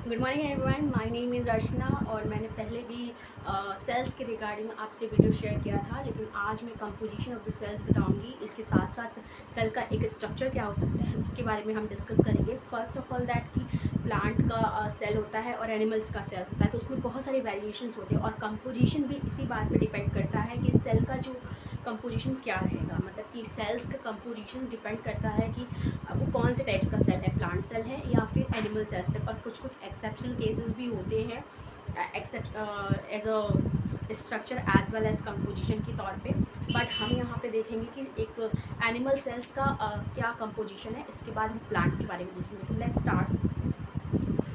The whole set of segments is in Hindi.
Good morning everyone, my name is Archana. और मैंने पहले भी सेल्स के रिगार्डिंग आपसे वीडियो शेयर किया था, लेकिन आज मैं कंपोजिशन ऑफ द सेल्स बताऊंगी। इसके साथ साथ सेल का एक स्ट्रक्चर क्या हो सकता है उसके बारे में हम डिस्कस करेंगे। फर्स्ट ऑफ ऑल दैट कि प्लांट का सेल होता है और एनिमल्स का सेल होता है, तो उसमें बहुत सारे वेरिएशंस होते हैं और कंपोजिशन भी इसी बात पे डिपेंड करता है कि सेल का जो कंपोजिशन क्या रहेगा। मतलब कि सेल्स का कंपोजिशन डिपेंड करता है कि वो कौन से टाइप्स का सेल है, प्लांट सेल है या फिर एनिमल सेल्स है। और कुछ कुछ एक्सेप्शनल केसेस भी होते हैं except as a structure as well as composition के तौर पे। बट हम यहाँ पे देखेंगे कि एक एनिमल सेल्स का क्या कंपोजिशन है, इसके बाद हम प्लांट के बारे में देखेंगे। तो let's start.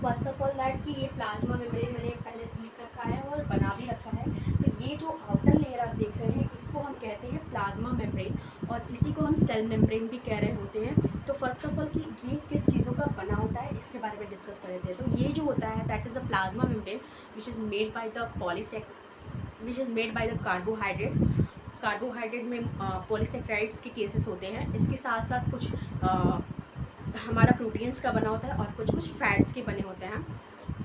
First of all that कि ये प्लाज्मा मेम्ब्रेन मैंने पहले से लिख रखा है और बना भी रखा है। तो ये जो आउटर लेयर आप देख रहे हैं इसको हम कहते हैं प्लाज्मा मेम्ब्रेन, और इसी को हम सेल मेम्ब्रेन भी कह रहे होते हैं। तो फर्स्ट ऑफ ऑल कि ये किस चीज़ों का बना होता है इसके बारे में डिस्कस कर लेते हैं। तो ये जो होता है that is a plasma membrane which is made by the carbohydrate में पॉलीसेक्राइड्स के केसेस होते हैं। इसके साथ साथ कुछ हमारा प्रोटीन्स का बना होता है और कुछ कुछ फैट्स के बने होते हैं।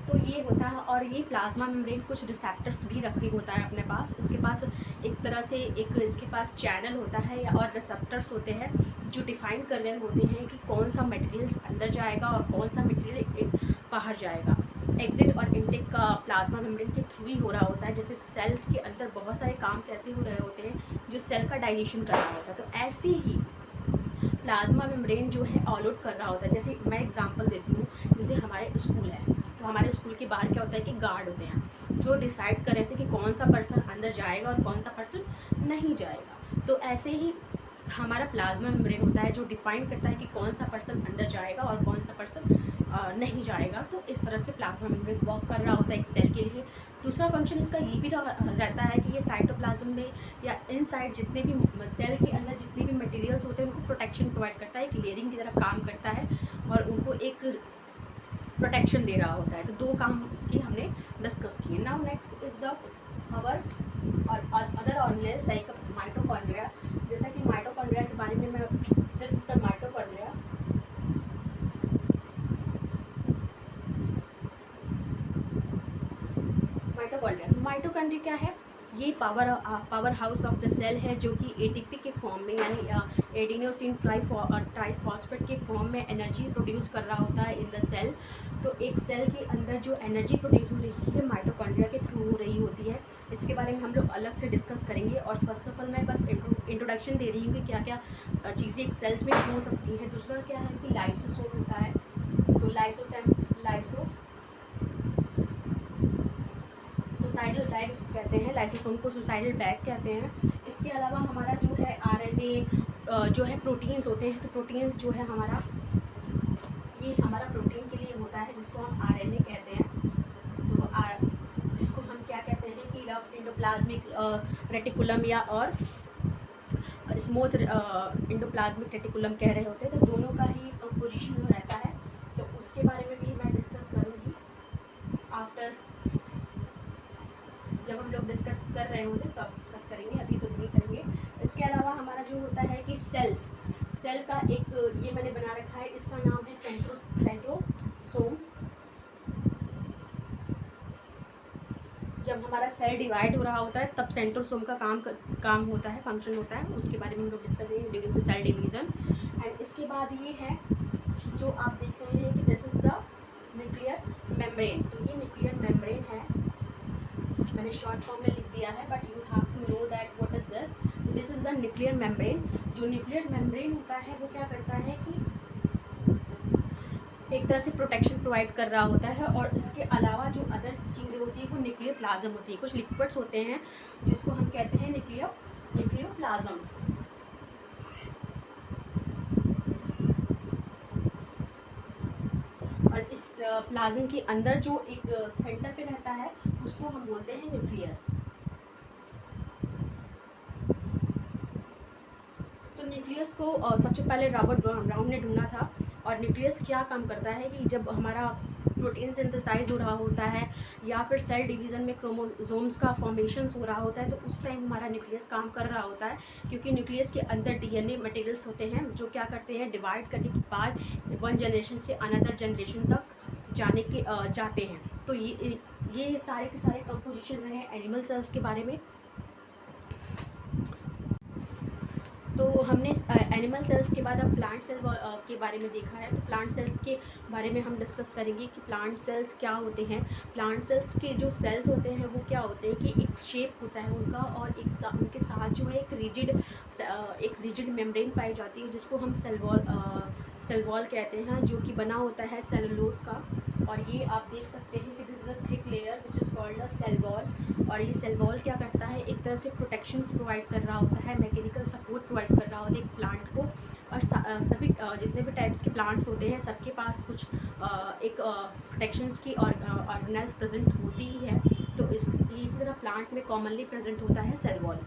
तो ये होता है, और ये प्लाज्मा मेम्ब्रेन कुछ रिसेप्टर्स भी रखे होता है अपने पास। इसके पास एक तरह से इसके पास चैनल होता है और रिसेप्टर्स होते हैं जो डिफाइन कर रहे होते हैं कि कौन सा मटेरियल अंदर जाएगा और कौन सा मटेरियल बाहर जाएगा। एग्जिट और इनटेक का प्लाज्मा मेम्ब्रेन के थ्रू ही हो रहा होता है। जैसे सेल्स के अंदर बहुत सारे काम ऐसे हो रहे होते हैं जो सेल का डाइजेशन कर रहा होता है, तो ऐसे ही प्लाज्मा मेम्ब्रेन जो है ऑल आउट कर रहा होता है। जैसे मैं एग्जांपल देती हूँ, जैसे हमारे स्कूल है तो हमारे स्कूल के बाहर क्या होता है कि गार्ड होते हैं जो डिसाइड कर रहे थे कि कौन सा पर्सन अंदर जाएगा और कौन सा पर्सन नहीं जाएगा। तो ऐसे ही हमारा प्लाज्मा मेम्ब्रेन होता है जो डिफाइन करता है कि कौन सा पर्सन अंदर जाएगा और कौन सा पर्सन नहीं जाएगा। तो इस तरह से प्लाज्मा मेम्ब्रेन वर्क कर रहा होता है एक सेल के लिए। दूसरा फंक्शन इसका ये भी रहता है कि ये साइटोप्लाज्म में या इनसाइड जितने भी सेल के अंदर जितने भी मटेरियल्स होते हैं उनको प्रोटेक्शन प्रोवाइड करता है, एक लेयरिंग की तरह काम करता है और उनको एक प्रोटेक्शन दे रहा होता है। तो दो काम इसकी हमने डिस्कस किए। नाउ नेक्स्ट इज द अवर और अदर ऑर्गेनेल्स लाइक माइटोकॉन्ड्रिया। जैसा कि माइटोकॉन्ड्रिया के बारे में मैं दिस इज द माइटोकॉन्ड्रिया। तो माइटोकॉन्ड्रिया क्या है? ये power house of the cell है जो कि एटीपी के फॉर्म में यानी एडिनोसिन ट्राइफॉस्फेट के फॉर्म में एनर्जी प्रोड्यूस कर रहा होता है इन द सेल। तो एक सेल के अंदर जो एनर्जी प्रोड्यूस हो रही है माइटोकॉन्ड्रिया के थ्रू हो रही होती है। इसके बारे में हम लोग अलग से डिस्कस करेंगे। और फर्स्ट ऑफ ऑल मैं बस इंट्रोडक्शन दे रही हूँ कि क्या क्या चीज़ें एक सेल्स में हो सकती हैं। दूसरा क्या है कि लाइसोसोम होता है, तो सुसाइडल बैग कहते हैं, लाइसोसोम को सुसाइडल बैग कहते हैं। इसके अलावा हमारा जो है आरएनए जो है प्रोटीन्स होते हैं। तो प्रोटीन्स जो है हमारा ये हमारा प्रोटीन के लिए होता है जिसको हम आरएनए कहते हैं। तो जिसको हम क्या कहते हैं कि रफ एंडोप्लाज्मिक रेटिकुलम या और स्मूथ एंडोप्लाज्मिक रेटिकुलम कह रहे होते हैं। तो दोनों का ही पोजीशन रहता है। तो उसके बारे में भी मैं डिस्कस करूँगी आफ्टर, जब हम लोग डिस्कस कर रहे होंगे तो आप डिस्कस करेंगे, अभी तो नहीं करेंगे। इसके अलावा हमारा जो होता है कि सेल का एक ये मैंने बना रखा है, इसका नाम है सेंट्रोसोम। जब हमारा सेल डिवाइड हो रहा होता है तब सेंट्रोसोम का काम होता है, फंक्शन होता है। उसके बारे में हम लोग डिस्कस करेंगे during the cell division. And इसके बाद ये है जो आप देख रहे हैं कि this is the nuclear membrane. तो ये न्यूक्लियर मेम्ब्रेन है, मैंने शॉर्ट फॉर्म में लिख दिया है, but you have to know that what is this. तो this is the nuclear membrane. जो न्यूक्लियर मेम्ब्रेन होता है वो क्या करता है कि एक तरह से प्रोटेक्शन प्रोवाइड कर रहा होता है। और इसके अलावा जो अदर चीज़ें होती हैं वो न्यूक्लियर प्लाज्म होती है। कुछ लिक्विड्स होते हैं जिसको हम कहते हैं न्यूक्लियर प्लाज्म। और इस प्लाज्म के अंदर जो एक सेंटर पे रहता है उसको हम बोलते हैं न्यूक्लियस। तो न्यूक्लियस को सबसे पहले रॉबर्ट ब्राउन ने ढूंढा था। और न्यूक्लियस क्या काम करता है कि जब हमारा प्रोटीन सिंथेसाइज हो रहा होता है या फिर सेल डिवीज़न में क्रोमोसोम्स का फॉर्मेशंस हो रहा होता है, तो उस टाइम हमारा न्यूक्लियस काम कर रहा होता है। क्योंकि न्यूक्लियस के अंदर डीएनए मटेरियल्स होते हैं जो क्या करते हैं, डिवाइड करने के बाद वन जनरेशन से अनदर जनरेशन तक जाते हैं। तो ये सारे के सारे कंपोजिशन रहे हैं एनिमल सेल्स के बारे में। तो हमने एनिमल सेल्स के बाद अब प्लांट सेल के बारे में देखा है। तो प्लांट सेल के बारे में हम डिस्कस करेंगे कि प्लांट सेल्स क्या होते हैं। प्लांट सेल्स के जो सेल्स होते हैं वो क्या होते हैं कि एक शेप होता है उनका, और उनके साथ जो है एक रिजिड मेम्ब्रेन पाई जाती है जिसको हम सेल वॉल कहते हैं, जो कि बना होता है सेलुलोज का। और ये आप देख सकते हैं कि this is a thick layer which is called a cell wall. और ये सेल वॉल क्या करता है, एक तरह से प्रोटेक्शंस प्रोवाइड कर रहा होता है, मैकेनिकल सपोर्ट प्रोवाइड कर रहा होता है एक प्लांट को। और सभी जितने भी टाइप्स के प्लांट्स होते हैं सबके पास कुछ एक प्रोटेक्शंस की और ऑर्गेनाइज प्रेजेंट होती ही है। तो इसी तरह प्लांट में कॉमनली प्रेजेंट होता है सेल वॉल।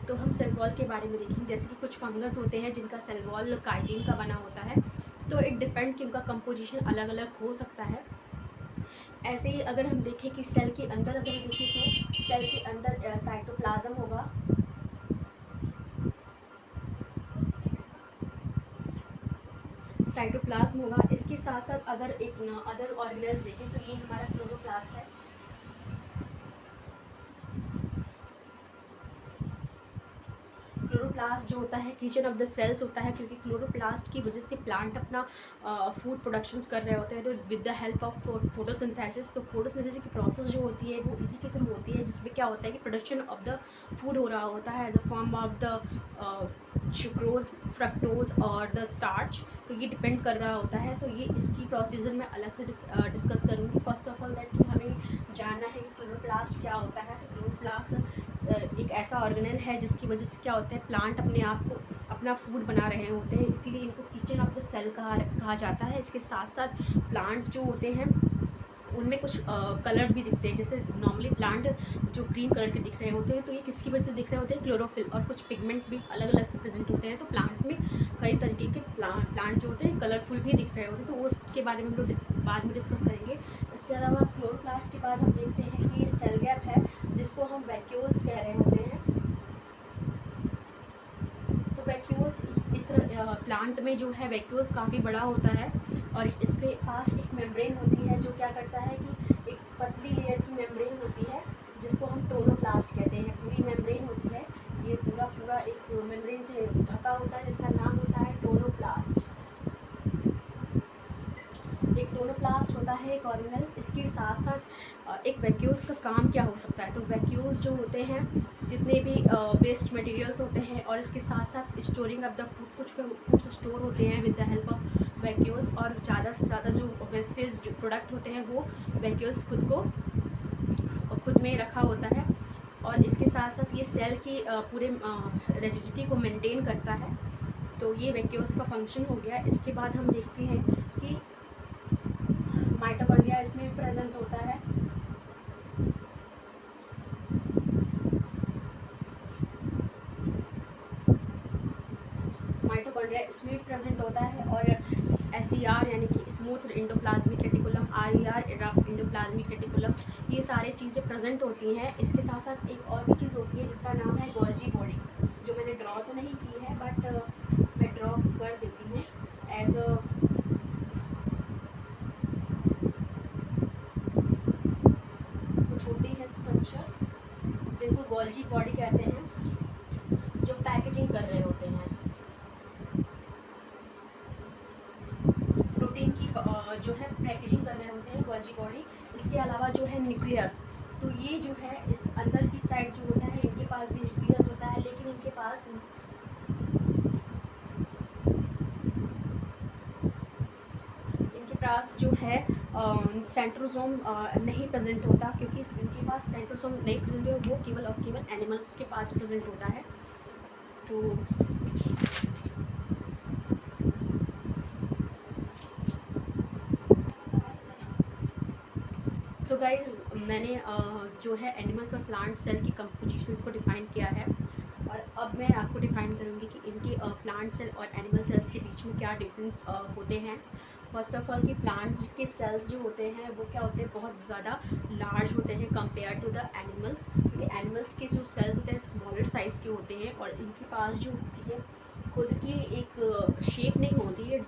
तो हम सेल वॉल के बारे में देखेंगे, जैसे कि कुछ फंगस होते हैं जिनका सेल वॉल काइटिन का बना होता है। तो इट डिपेंड कि उनका कंपोजिशन अलग अलग हो सकता है। ऐसे ही अगर हम देखें कि सेल के अंदर अगर देखें तो सेल के अंदर साइटोप्लाज्म होगा। साइटोप्लाज्म होगा। इसके साथ साथ अगर एक अदर ऑर्गेनेल्स देखें तो ये हमारा क्लोरोप्लास्ट है। क्लोरोप्लास्ट जो होता है किचन ऑफ द सेल्स होता है, क्योंकि क्लोरोप्लास्ट की वजह से प्लांट अपना फूड प्रोडक्शंस कर रहे होते हैं। तो with the help of photosynthesis, तो फोटोसिंथेसिस की प्रोसेस जो होती है वो इसी के थ्रू होती है, जिसमें क्या होता है कि प्रोडक्शन ऑफ द फूड हो रहा होता है as a form of the sucrose, fructose और द स्टार्च। तो ये डिपेंड कर रहा होता है। तो ये इसकी प्रोसीजर मैं अलग से डिस्कस करूँगी। फर्स्ट ऑफ ऑल दैट कि हमें जानना है कि क्लोरोप्लास्ट क्या होता है। तो क्लोरोप्लास्ट एक ऐसा ऑर्गेनेल है जिसकी वजह से क्या होता है, प्लांट अपने आप को अपना फूड बना रहे होते हैं, इसीलिए इनको किचन ऑफ द सेल कहा जाता है। इसके साथ साथ प्लांट जो होते हैं उनमें कुछ कलर भी दिखते हैं, जैसे नॉर्मली प्लांट जो ग्रीन कलर के दिख रहे होते हैं तो ये किसकी वजह से दिख रहे होते हैं, क्लोरोफिल, और कुछ पिगमेंट भी अलग अलग से प्रेजेंट होते हैं। तो प्लांट में कई तरीके के प्लांट जो होते हैं कलरफुल भी दिख रहे होते हैं, तो वो उसके बारे में हम लोग बाद में डिस्कस करेंगे। इसके अलावा क्लोरोप्लास्ट के बाद हम देखते हैं कि ये सेल गैप है जिसको हम वैक्यूल्स कह रहे होते हैं। तो वैक्यूल्स इस तरह प्लांट में जो है वैक्यूल्स काफ़ी बड़ा होता है, और इसके पास एक मेम्ब्रेन होती है जो क्या करता है कि एक पतली लेयर की मेम्ब्रेन होती है जिसको हम टोनोप्लास्ट कहते हैं। पूरी मेम्ब्रेन होती है, ये पूरा एक मेम्ब्रेन से ढका होता है जिसका नाम होता है टोनोप्लास्ट। एक टोनोप्लास्ट होता है एक ऑर्गेनेल। इसके साथ साथ एक वैक्यूल्स का काम क्या हो सकता है, तो वैक्यूल्स जो होते हैं जितने भी वेस्ट मटेरियल्स होते हैं, और इसके साथ साथ स्टोरिंग ऑफ द फूड, कुछ फूड्स स्टोर होते हैं with the help of vacuoles, और ज़्यादा से ज़्यादा जो वेस्टेज जो प्रोडक्ट होते हैं वो वैक्यूल्स खुद में रखा होता है। और इसके साथ साथ ये सेल की पूरे रिजिडिटी को मेंटेन करता है। तो ये वैक्यूल्स का फंक्शन हो गया। इसके बाद हम देखते हैं कि माइटोकॉन्ड्रिया इसमें प्रेजेंट होता है। माइटोकॉन्ड्रिया इसमें भी प्रेजेंट होता है, और SER यानी कि smooth endoplasmic reticulum, RER rough endoplasmic reticulum, ये सारी चीज़ें प्रेजेंट होती हैं। इसके साथ साथ एक और भी चीज़ होती है जिसका नाम है गोल्जी बॉडी, जो मैंने ड्रॉ तो नहीं की है बट मैं ड्रॉ कर देती हूँ एज अ कुछ होती है स्ट्रक्चर जिनको गोल्जी बॉडी कहते हैं, जो पैकेजिंग कर रहे होते हैं प्रोटीन की, जो है पैकेजिंग कर रहे होते हैं गोल्जी बॉडी। इसके अलावा जो है न्यूक्लियस, तो ये जो है इस अंदर की साइड जो होता है इनके पास भी न्यूक्लियस होता है, लेकिन इनके पास जो है सेंट्रोसोम नहीं प्रेजेंट होता, क्योंकि इनके पास सेंट्रोसोम नहीं प्रेजेंट है, वो केवल और केवल एनिमल्स के पास प्रेजेंट होता है। तो गाइस मैंने जो है एनिमल्स और प्लांट सेल की कंपोजिशंस को डिफ़ाइन किया है, और अब मैं आपको डिफ़ाइन करूँगी कि इनके प्लांट सेल और एनिमल सेल्स के बीच में क्या डिफरेंस होते हैं। फर्स्ट ऑफ ऑल कि प्लांट के सेल्स जो होते हैं वो क्या होते हैं, बहुत ज़्यादा लार्ज होते हैं कंपेयर टू द एनिमल्स, क्योंकि एनिमल्स के जो सेल्स होते हैं स्मॉलर साइज़ के होते हैं, और इनके पास जो होती है खुद की एक शेप नहीं होती है,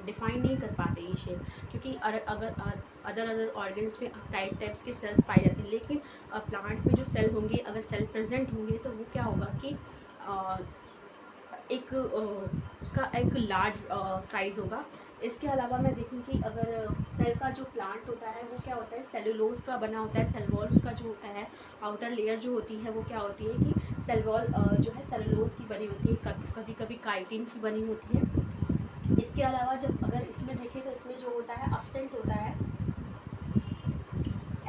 डिफाइन नहीं कर पाते ये शेप, क्योंकि अगर अदर ऑर्गन्स में टाइप्स के सेल्स पाए जाते हैं, लेकिन प्लांट में जो सेल होंगे, अगर सेल प्रेजेंट होंगे तो वो क्या होगा कि एक उसका एक लार्ज साइज़ होगा। इसके अलावा मैं देखूँ कि अगर सेल का जो प्लांट होता है वो क्या होता है, सेलुलोज का बना होता है। सेल वॉल उसका जो होता है, आउटर लेयर जो होती है वो क्या होती है कि सेल वॉल जो है सेलुलोज की बनी होती है, कभी कभी काइटिन की बनी होती है। इसके अलावा जब अगर इसमें देखें तो इसमें जो होता है एब्सेंट होता है,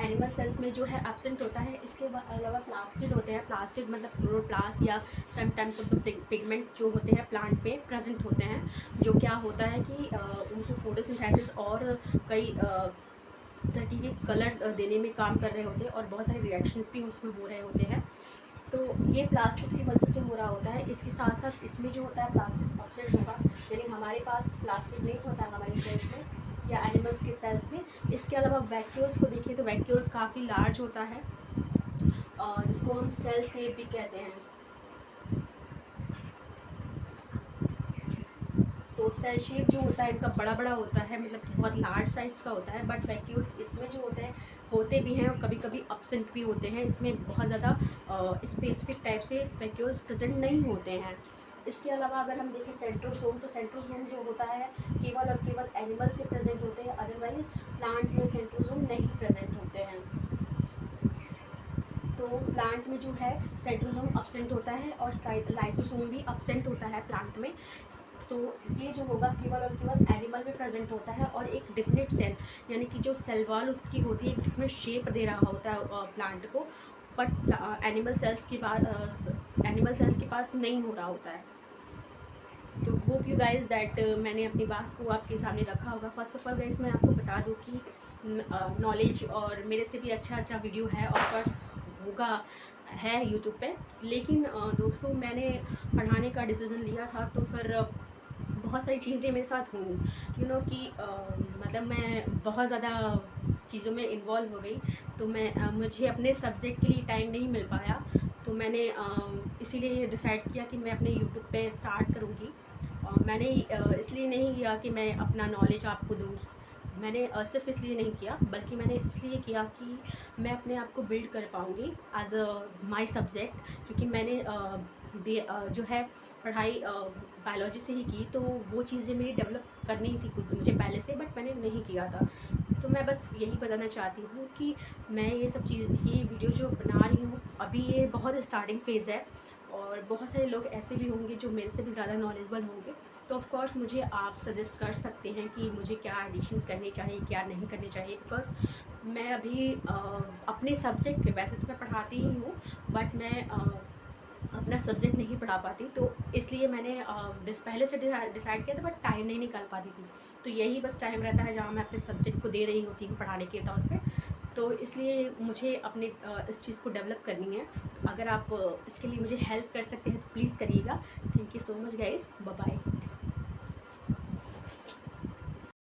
एनिमल सेल्स में जो है एब्सेंट होता है। इसके अलावा प्लास्टिड होते हैं, प्लास्टिड मतलब क्लोरोप्लास्ट या समटाइम्स ऑफ द पिगमेंट जो होते हैं प्लांट पे प्रेजेंट होते हैं, जो क्या होता है कि उनको फोटोसिंथेसिस और कई तरह के कलर देने में काम कर रहे होते हैं, और बहुत सारे रिएक्शंस भी उसमें हो रहे होते हैं। तो ये प्लास्टिक की वजह से हो रहा होता है। इसके साथ साथ इसमें जो होता है प्लास्टिक एब्सेंट होगा, यानी हमारे पास प्लास्टिक नहीं होता हमारे सेल्स में या एनिमल्स के सेल्स में। इसके अलावा वैक्यूल्स को देखिए तो वैक्यूल्स काफ़ी लार्ज होता है, जिसको हम सेल शेप भी कहते हैं। तो सेल शेप जो होता है इनका बड़ा बड़ा होता है, मतलब कि बहुत लार्ज साइज का होता है। बट वैक्यूल्स इसमें जो होते भी हैं और कभी कभी एब्सेंट भी होते हैं। इसमें बहुत ज़्यादा स्पेसिफिक टाइप से वैक्यूल्स प्रेजेंट नहीं होते हैं। इसके अलावा अगर हम देखें सेंट्रोसोम, तो सेंट्रोसोम जो होता है केवल और केवल एनिमल्स में प्रेजेंट होते हैं, अदरवाइज प्लांट में सेंट्रोसोम नहीं प्रेजेंट होते हैं। तो प्लांट में जो है सेंट्रोसोम एब्सेंट होता है और लाइसोसोम भी एब्सेंट होता है प्लांट में। तो ये जो होगा केवल और केवल एनिमल में प्रेजेंट होता है, और एक डिफिनेट सेल, यानी कि जो सेल वॉल उसकी होती है, एक डिफिनेट शेप दे रहा होता है प्लांट को। बट एनिमल सेल्स के पास नहीं हो रहा होता है। तो होप यू गाइज दैट मैंने अपनी बात को आपके सामने रखा होगा। फर्स्ट ऑफ ऑल गाइज मैं आपको बता दूँ कि नॉलेज और मेरे से भी अच्छा वीडियो है, ऑफ कोर्स होगा, है यूट्यूब पे। लेकिन दोस्तों मैंने पढ़ाने का डिसीज़न लिया था, तो फिर बहुत सारी चीज़ें मेरे साथ हुई, कि मतलब मैं बहुत ज़्यादा चीज़ों में इन्वॉल्व हो गई। तो मुझे अपने सब्जेक्ट के लिए टाइम नहीं मिल पाया। तो मैंने इसीलिए डिसाइड किया कि मैं अपने यूट्यूब पे स्टार्ट करूँगी। और मैंने इसलिए नहीं किया कि मैं अपना नॉलेज आपको दूँगी, मैंने सिर्फ इसलिए नहीं किया, बल्कि मैंने इसलिए किया कि मैं अपने आप को बिल्ड कर पाऊँगी एज माई सब्जेक्ट। क्योंकि मैंने जो है पढ़ाई बायोलॉजी से ही की, तो वो चीज़ें मेरी डेवलप करनी थी मुझे पहले से, बट मैंने नहीं किया था। तो मैं बस यही बताना चाहती हूँ कि मैं ये वीडियो जो बना रही हूँ अभी, ये बहुत स्टार्टिंग फेज़ है, और बहुत सारे लोग ऐसे भी होंगे जो मेरे से भी ज़्यादा नॉलेजेबल होंगे। तो ऑफ़ कोर्स मुझे आप सजेस्ट कर सकते हैं कि मुझे क्या एडिशंस करने चाहिए, क्या नहीं करने चाहिए। बिकॉज मैं अभी अपने सब्जेक्ट, वैसे तो मैं पढ़ाती ही हूँ, बट मैं अपना सब्जेक्ट नहीं पढ़ा पाती। तो इसलिए मैंने पहले से डिसाइड किया था, बट टाइम नहीं निकाल पाती थी। तो यही बस टाइम रहता है जहाँ मैं अपने सब्जेक्ट को दे रही होती हूँ पढ़ाने के तौर पे। तो इसलिए मुझे अपने इस चीज़ को डेवलप करनी है। तो अगर आप इसके लिए मुझे हेल्प कर सकते हैं तो प्लीज़ करिएगा। Thank you so much guys, bye bye.